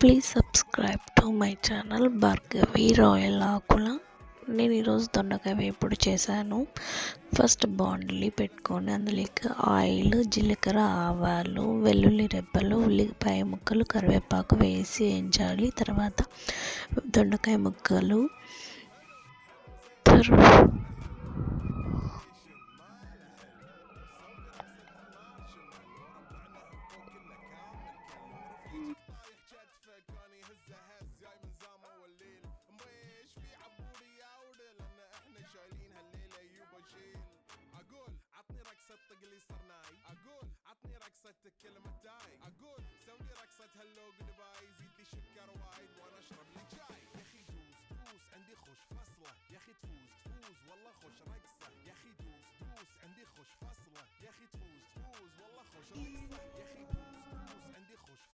Please subscribe to my channel Bhargavi Royal Akula. నేను ఈరోజు దొండకాయ వేపుడు చేశాను. ఫస్ట్ బాండ్లీ పెట్టుకొని అందులోకి ఆయిల్, జీలకర్ర, ఆవాలు, వెల్లుల్లి రెబ్బలు, ఉల్లిపాయ ముక్కలు, కరివేపాకు వేసి వేయించాలి. తర్వాత దొండకాయ ముక్కలు كلمة تاي اقول سوي رقصة هلو جود باي زيد لي شكر وايد وانا اشرب لي شاي يا اخي دوس عندي خوش فصلة يا اخي تفوز والله خوش رقصة يا اخي دوس عندي خوش فصلة يا اخي تفوز والله خوش رقصة يا اخي